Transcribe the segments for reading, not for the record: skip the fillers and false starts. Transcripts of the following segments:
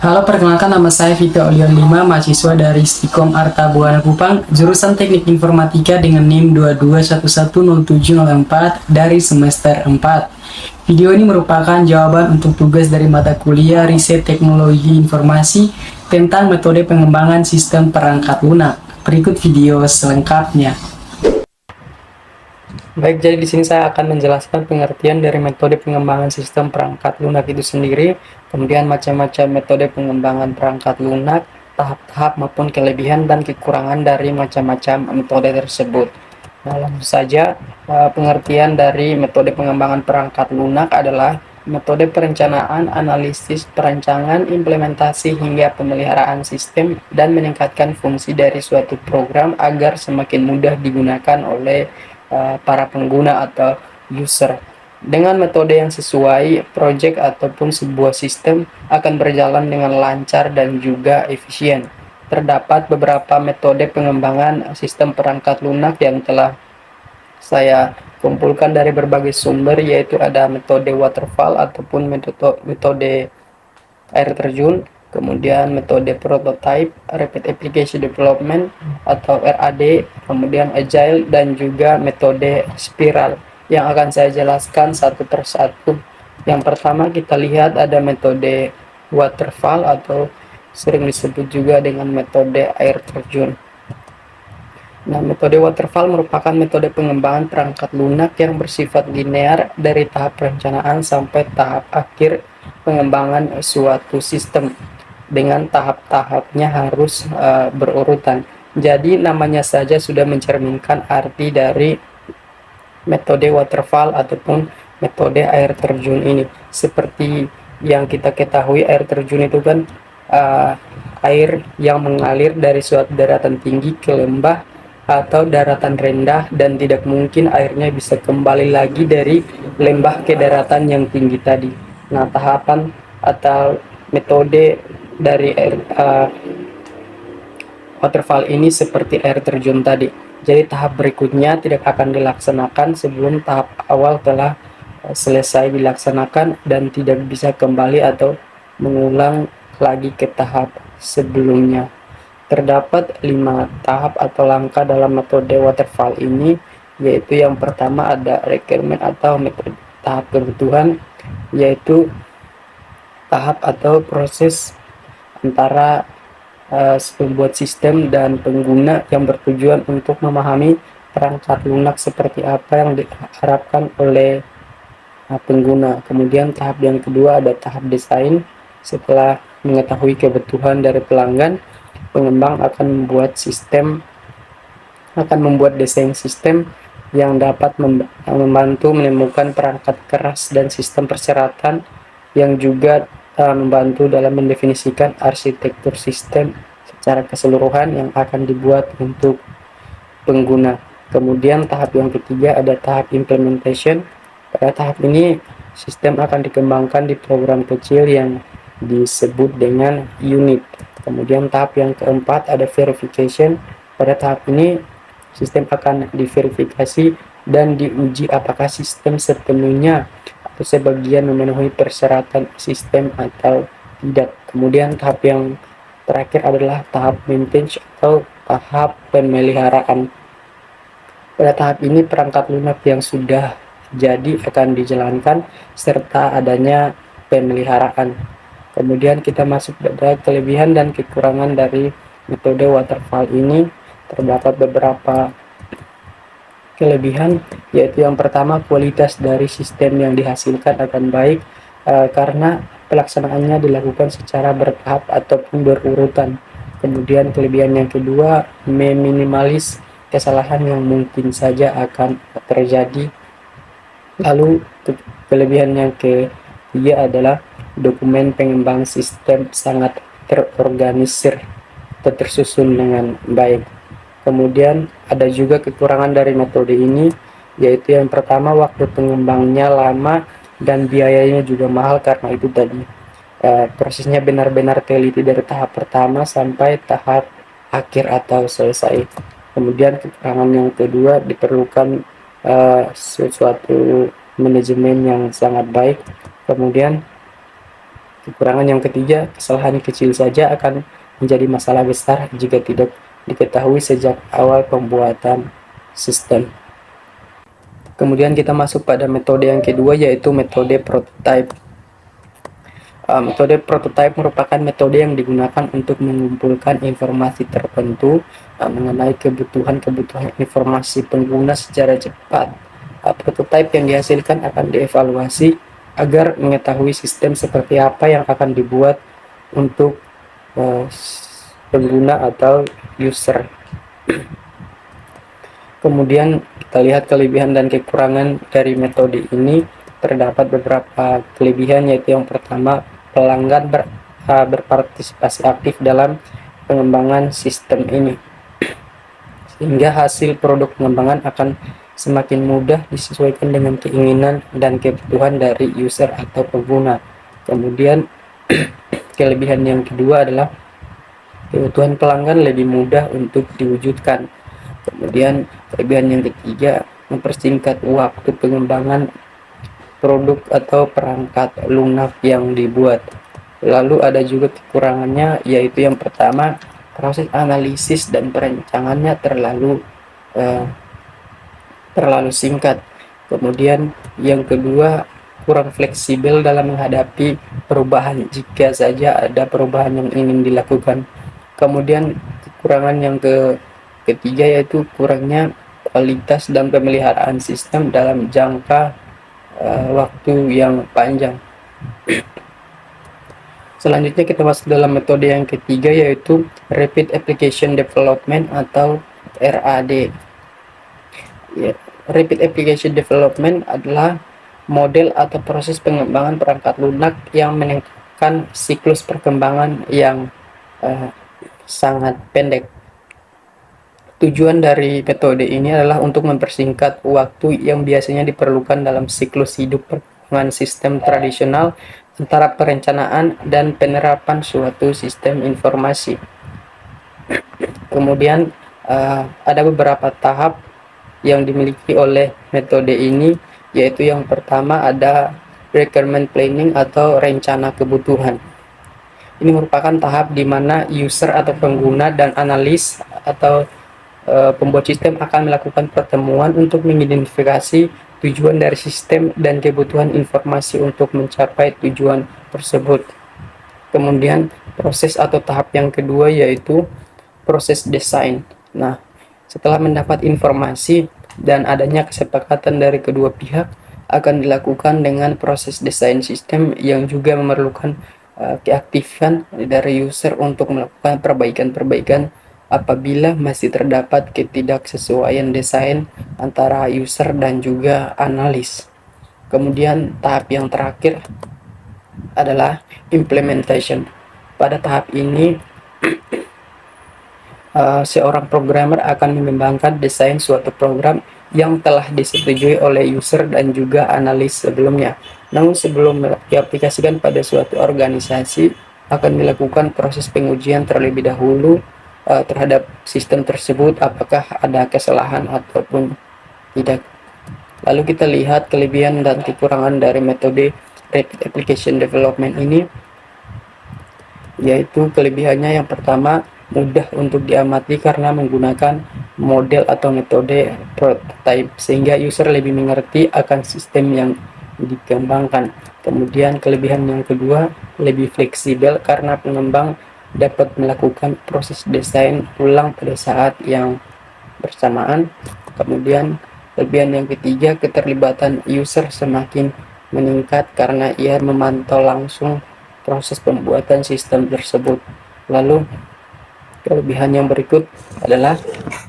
Halo, perkenalkan nama saya Vito Olion 5, mahasiswa dari Stikom Arta Buana Kupang, jurusan Teknik Informatika dengan NIM 22110704 dari semester 4. Video ini merupakan jawaban untuk tugas dari mata kuliah Riset Teknologi Informasi tentang metode pengembangan sistem perangkat lunak. Berikut video selengkapnya. Baik, jadi di sini saya akan menjelaskan pengertian dari metode pengembangan sistem perangkat lunak itu sendiri, kemudian macam-macam metode pengembangan perangkat lunak, tahap-tahap maupun kelebihan dan kekurangan dari macam-macam metode tersebut. Nah, langsung saja, pengertian dari metode pengembangan perangkat lunak adalah metode perencanaan, analisis, perancangan, implementasi, hingga pemeliharaan sistem dan meningkatkan fungsi dari suatu program agar semakin mudah digunakan oleh para pengguna atau user. Dengan metode yang sesuai, project ataupun sebuah sistem akan berjalan dengan lancar dan juga efisien. Terdapat beberapa metode pengembangan sistem perangkat lunak yang telah saya kumpulkan dari berbagai sumber, yaitu ada metode waterfall ataupun metode air terjun, kemudian metode prototype, rapid application development atau RAD, kemudian agile, dan juga metode spiral yang akan saya jelaskan satu persatu. Yang pertama kita lihat ada metode waterfall atau sering disebut juga dengan metode air terjun. Nah, metode waterfall merupakan metode pengembangan perangkat lunak yang bersifat linear dari tahap perencanaan sampai tahap akhir pengembangan suatu sistem, dengan tahap-tahapnya harus berurutan. Jadi namanya saja sudah mencerminkan arti dari metode waterfall ataupun metode air terjun ini. Seperti yang kita ketahui, air terjun itu kan air yang mengalir dari suatu daratan tinggi ke lembah atau daratan rendah, dan tidak mungkin airnya bisa kembali lagi dari lembah ke daratan yang tinggi tadi. Nah, tahapan atau metode dari air waterfall ini seperti air terjun tadi. Jadi tahap berikutnya tidak akan dilaksanakan sebelum tahap awal telah selesai dilaksanakan dan tidak bisa kembali atau mengulang lagi ke tahap sebelumnya. Terdapat 5 tahap atau langkah dalam metode waterfall ini, yaitu yang pertama ada requirement atau metode tahap kebutuhan, yaitu tahap atau proses antara sebuah sistem dan pengguna yang bertujuan untuk memahami perangkat lunak seperti apa yang diharapkan oleh pengguna. Kemudian tahap yang kedua ada tahap desain. Setelah mengetahui kebutuhan dari pelanggan, pengembang akan membuat desain sistem yang dapat membantu menemukan perangkat keras dan sistem persyaratan, yang juga membantu dalam mendefinisikan arsitektur sistem secara keseluruhan yang akan dibuat untuk pengguna. Kemudian tahap yang ketiga ada tahap implementation. Pada tahap ini sistem akan dikembangkan di program kecil yang disebut dengan unit. Kemudian tahap yang keempat ada verification. Pada tahap ini sistem akan diverifikasi dan diuji apakah sistem sepenuhnya atau sebagian memenuhi persyaratan sistem atau tidak. Kemudian tahap yang terakhir adalah tahap maintenance atau tahap pemeliharaan. Pada tahap ini perangkat lunak yang sudah jadi akan dijalankan serta adanya pemeliharaan. Kemudian kita masuk pada kelebihan dan kekurangan dari metode waterfall ini. Terdapat beberapa kelebihan, yaitu yang pertama kualitas dari sistem yang dihasilkan akan baik karena pelaksanaannya dilakukan secara bertahap ataupun berurutan. Kemudian kelebihan yang kedua, meminimalis kesalahan yang mungkin saja akan terjadi. Lalu kelebihan yang ketiga adalah dokumen pengembang sistem sangat terorganisir atau tersusun dengan baik. Kemudian ada juga kekurangan dari metode ini, yaitu yang pertama waktu pengembangnya lama dan biayanya juga mahal, karena itu tadi prosesnya benar-benar teliti dari tahap pertama sampai tahap akhir atau selesai. Kemudian kekurangan yang kedua, diperlukan sesuatu manajemen yang sangat baik. Kemudian Kekurangan yang ketiga, kesalahan kecil saja akan menjadi masalah besar jika tidak diketahui sejak awal pembuatan sistem. Kemudian kita masuk pada metode yang kedua, yaitu metode prototype. Metode prototype merupakan metode yang digunakan untuk mengumpulkan informasi tertentu mengenai kebutuhan-kebutuhan informasi pengguna secara cepat. Prototype yang dihasilkan akan dievaluasi agar mengetahui sistem seperti apa yang akan dibuat untuk pengguna atau user. Kemudian kita lihat kelebihan dan kekurangan dari metode ini. Terdapat beberapa kelebihan, yaitu yang pertama, pelanggan berpartisipasi aktif dalam pengembangan sistem ini, sehingga hasil produk pengembangan akan semakin mudah disesuaikan dengan keinginan dan kebutuhan dari user atau pengguna. Kemudian kelebihan yang kedua adalah kebutuhan pelanggan lebih mudah untuk diwujudkan. Kemudian kelebihan yang ketiga, mempersingkat waktu pengembangan produk atau perangkat lunak yang dibuat. Lalu ada juga kekurangannya, yaitu yang pertama, proses analisis dan perancangannya terlalu singkat. Kemudian yang kedua, kurang fleksibel dalam menghadapi perubahan jika saja ada perubahan yang ingin dilakukan. Kemudian kekurangan yang ketiga, yaitu kurangnya kualitas dan pemeliharaan sistem dalam jangka waktu yang panjang. Selanjutnya kita masuk dalam metode yang ketiga, yaitu Rapid Application Development atau RAD. Rapid Application Development adalah model atau proses pengembangan perangkat lunak yang meningkatkan siklus perkembangan yang sangat pendek. Tujuan dari metode ini adalah untuk mempersingkat waktu yang biasanya diperlukan dalam siklus hidup perkembangan sistem tradisional antara perencanaan dan penerapan suatu sistem informasi. Kemudian ada beberapa tahap yang dimiliki oleh metode ini, yaitu yang pertama ada requirement planning atau rencana kebutuhan. Ini merupakan tahap di mana user atau pengguna dan analis atau pembuat sistem akan melakukan pertemuan untuk mengidentifikasi tujuan dari sistem dan kebutuhan informasi untuk mencapai tujuan tersebut. Kemudian proses atau tahap yang kedua, yaitu proses desain. Nah, setelah mendapat informasi dan adanya kesepakatan dari kedua pihak, akan dilakukan dengan proses desain sistem yang juga memerlukan keaktifan dari user untuk melakukan perbaikan-perbaikan apabila masih terdapat ketidaksesuaian desain antara user dan juga analis. Kemudian tahap yang terakhir adalah implementation. Pada tahap ini seorang programmer akan mengembangkan desain suatu program yang telah disetujui oleh user dan juga analis sebelumnya. Namun sebelum diaplikasikan pada suatu organisasi, akan dilakukan proses pengujian terlebih dahulu terhadap sistem tersebut, apakah ada kesalahan ataupun tidak. Lalu kita lihat kelebihan dan kekurangan dari metode Rapid Application Development ini, yaitu kelebihannya yang pertama, mudah untuk diamati karena menggunakan model atau metode prototype, sehingga user lebih mengerti akan sistem yang dikembangkan. Kemudian kelebihan yang kedua, lebih fleksibel karena pengembang dapat melakukan proses desain ulang pada saat yang bersamaan. Kemudian kelebihan yang ketiga, keterlibatan user semakin meningkat karena ia memantau langsung proses pembuatan sistem tersebut. Lalu kelebihan yang berikut adalah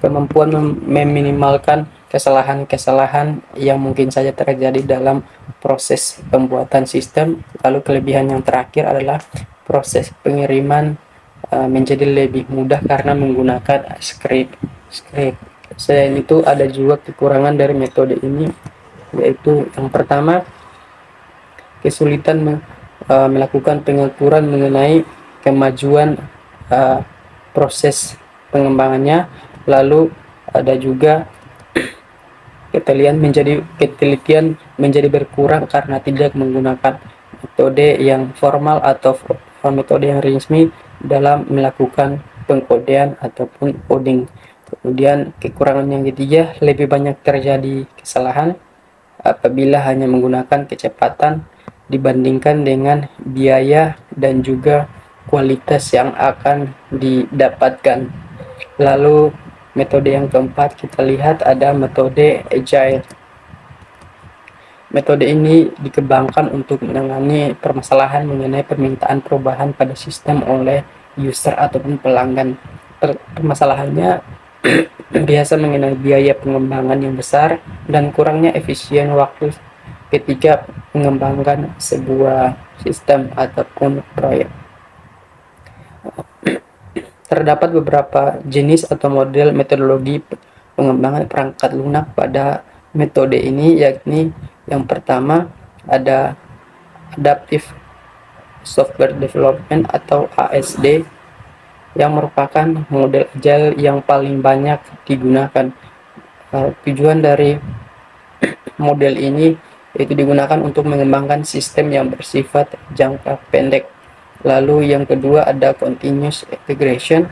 kemampuan meminimalkan kesalahan-kesalahan yang mungkin saja terjadi dalam proses pembuatan sistem. Lalu kelebihan yang terakhir adalah proses pengiriman menjadi lebih mudah karena menggunakan script. Selain itu ada juga kekurangan dari metode ini, yaitu yang pertama, kesulitan melakukan pengukuran mengenai kemajuan proses pengembangannya. Lalu ada juga ketelitian menjadi berkurang karena tidak menggunakan metode yang formal atau metode yang resmi dalam melakukan pengkodean ataupun coding. Kemudian kekurangan yang ketiga, lebih banyak terjadi kesalahan apabila hanya menggunakan kecepatan dibandingkan dengan biaya dan juga kualitas yang akan didapatkan. Lalu metode yang keempat kita lihat ada metode agile. Metode ini dikembangkan untuk menangani permasalahan mengenai permintaan perubahan pada sistem oleh user ataupun pelanggan. Permasalahannya biasa mengenai biaya pengembangan yang besar dan kurangnya efisien waktu ketika mengembangkan sebuah sistem ataupun proyek. Terdapat beberapa jenis atau model metodologi pengembangan perangkat lunak pada metode ini, yakni yang pertama ada Adaptive Software Development atau ASD, yang merupakan model agile yang paling banyak digunakan. Tujuan dari model ini yaitu digunakan untuk mengembangkan sistem yang bersifat jangka pendek. Lalu yang kedua ada Continuous Integration,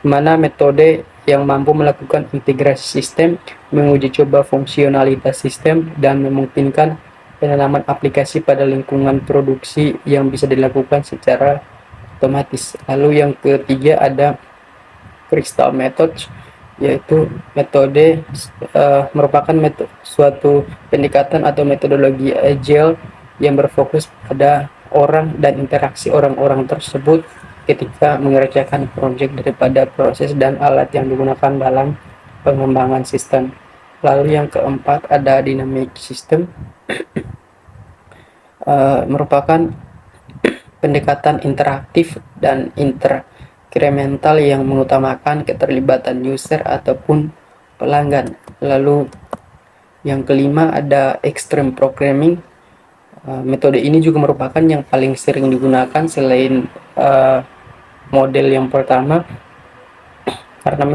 mana metode yang mampu melakukan integrasi sistem, menguji coba fungsionalitas sistem, dan memungkinkan penanaman aplikasi pada lingkungan produksi yang bisa dilakukan secara otomatis. Lalu yang ketiga ada Crystal Method, yaitu metode merupakan suatu pendekatan atau metodologi agile yang berfokus pada orang dan interaksi orang-orang tersebut ketika mengerjakan proyek daripada proses dan alat yang digunakan dalam pengembangan sistem. Lalu yang keempat ada Dynamic System, merupakan pendekatan interaktif dan inkremental yang mengutamakan keterlibatan user ataupun pelanggan. Lalu yang kelima ada Extreme Programming. Metode ini juga merupakan yang paling sering digunakan selain model yang pertama, karena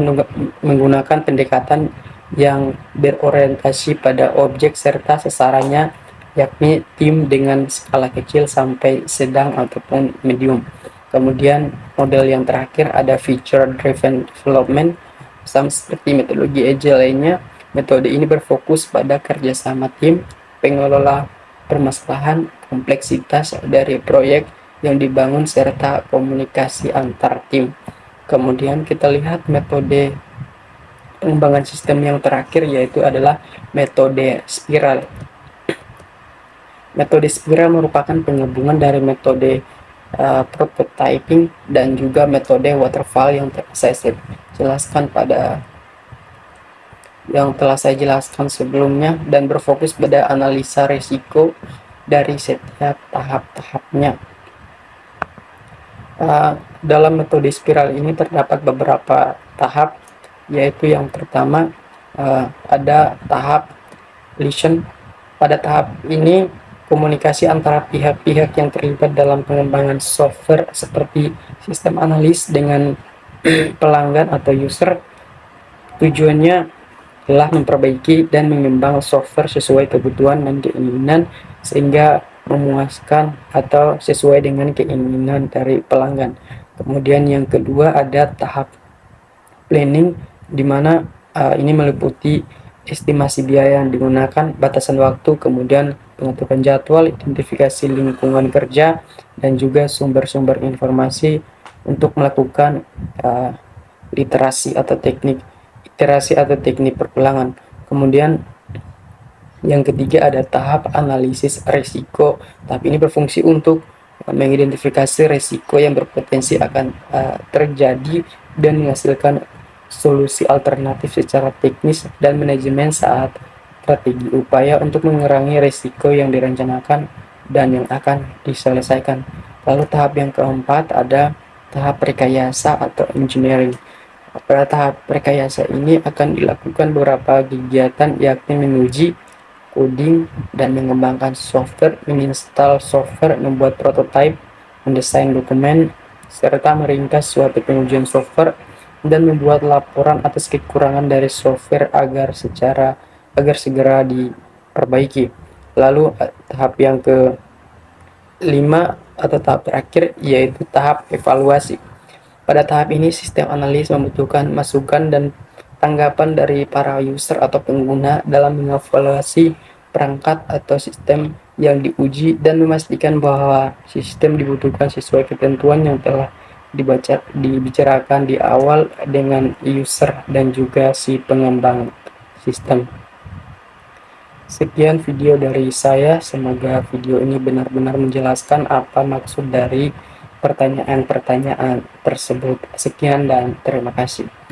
menggunakan pendekatan yang berorientasi pada objek serta sasarannya, yakni tim dengan skala kecil sampai sedang ataupun medium. Kemudian model yang terakhir ada Feature Driven Development. Sama seperti metodologi agile lainnya, metode ini berfokus pada kerjasama tim, pengelola permasalahan, kompleksitas dari proyek yang dibangun, serta komunikasi antar tim. Kemudian kita lihat metode pengembangan sistem yang terakhir, yaitu adalah metode spiral. Metode spiral merupakan penggabungan dari metode prototyping dan juga metode waterfall yang telah saya jelaskan sebelumnya, dan berfokus pada analisa risiko dari setiap tahap-tahapnya. Dalam metode spiral ini terdapat beberapa tahap, yaitu yang pertama ada tahap listen. Pada tahap ini komunikasi antara pihak-pihak yang terlibat dalam pengembangan software seperti sistem analis dengan pelanggan atau user. Tujuannya telah memperbaiki dan mengembang software sesuai kebutuhan dan keinginan sehingga memuaskan atau sesuai dengan keinginan dari pelanggan. Kemudian yang kedua ada tahap planning, di mana ini meliputi estimasi biaya yang digunakan, batasan waktu, kemudian pengaturan jadwal, identifikasi lingkungan kerja, dan juga sumber-sumber informasi untuk melakukan iterasi atau teknik perpulangan. Kemudian yang ketiga ada tahap analisis risiko. Tahap ini berfungsi untuk mengidentifikasi risiko yang berpotensi akan terjadi dan menghasilkan solusi alternatif secara teknis dan manajemen saat strategi upaya untuk mengurangi risiko yang direncanakan dan yang akan diselesaikan. Lalu tahap yang keempat ada tahap rekayasa atau engineering. Pada tahap rekayasa ini akan dilakukan beberapa kegiatan, yakni menguji, coding, dan mengembangkan software, menginstal software, membuat prototipe, mendesain dokumen, serta meringkas suatu pengujian software, dan membuat laporan atas kekurangan dari software agar segera diperbaiki. Lalu tahap yang kelima atau tahap terakhir yaitu tahap evaluasi. Pada tahap ini, sistem analis membutuhkan masukan dan tanggapan dari para user atau pengguna dalam mengevaluasi perangkat atau sistem yang diuji dan memastikan bahwa sistem dibutuhkan sesuai ketentuan yang telah dibicarakan di awal dengan user dan juga si pengembang sistem. Sekian video dari saya, semoga video ini benar-benar menjelaskan apa maksud dari pertanyaan-pertanyaan tersebut. Sekian dan terima kasih.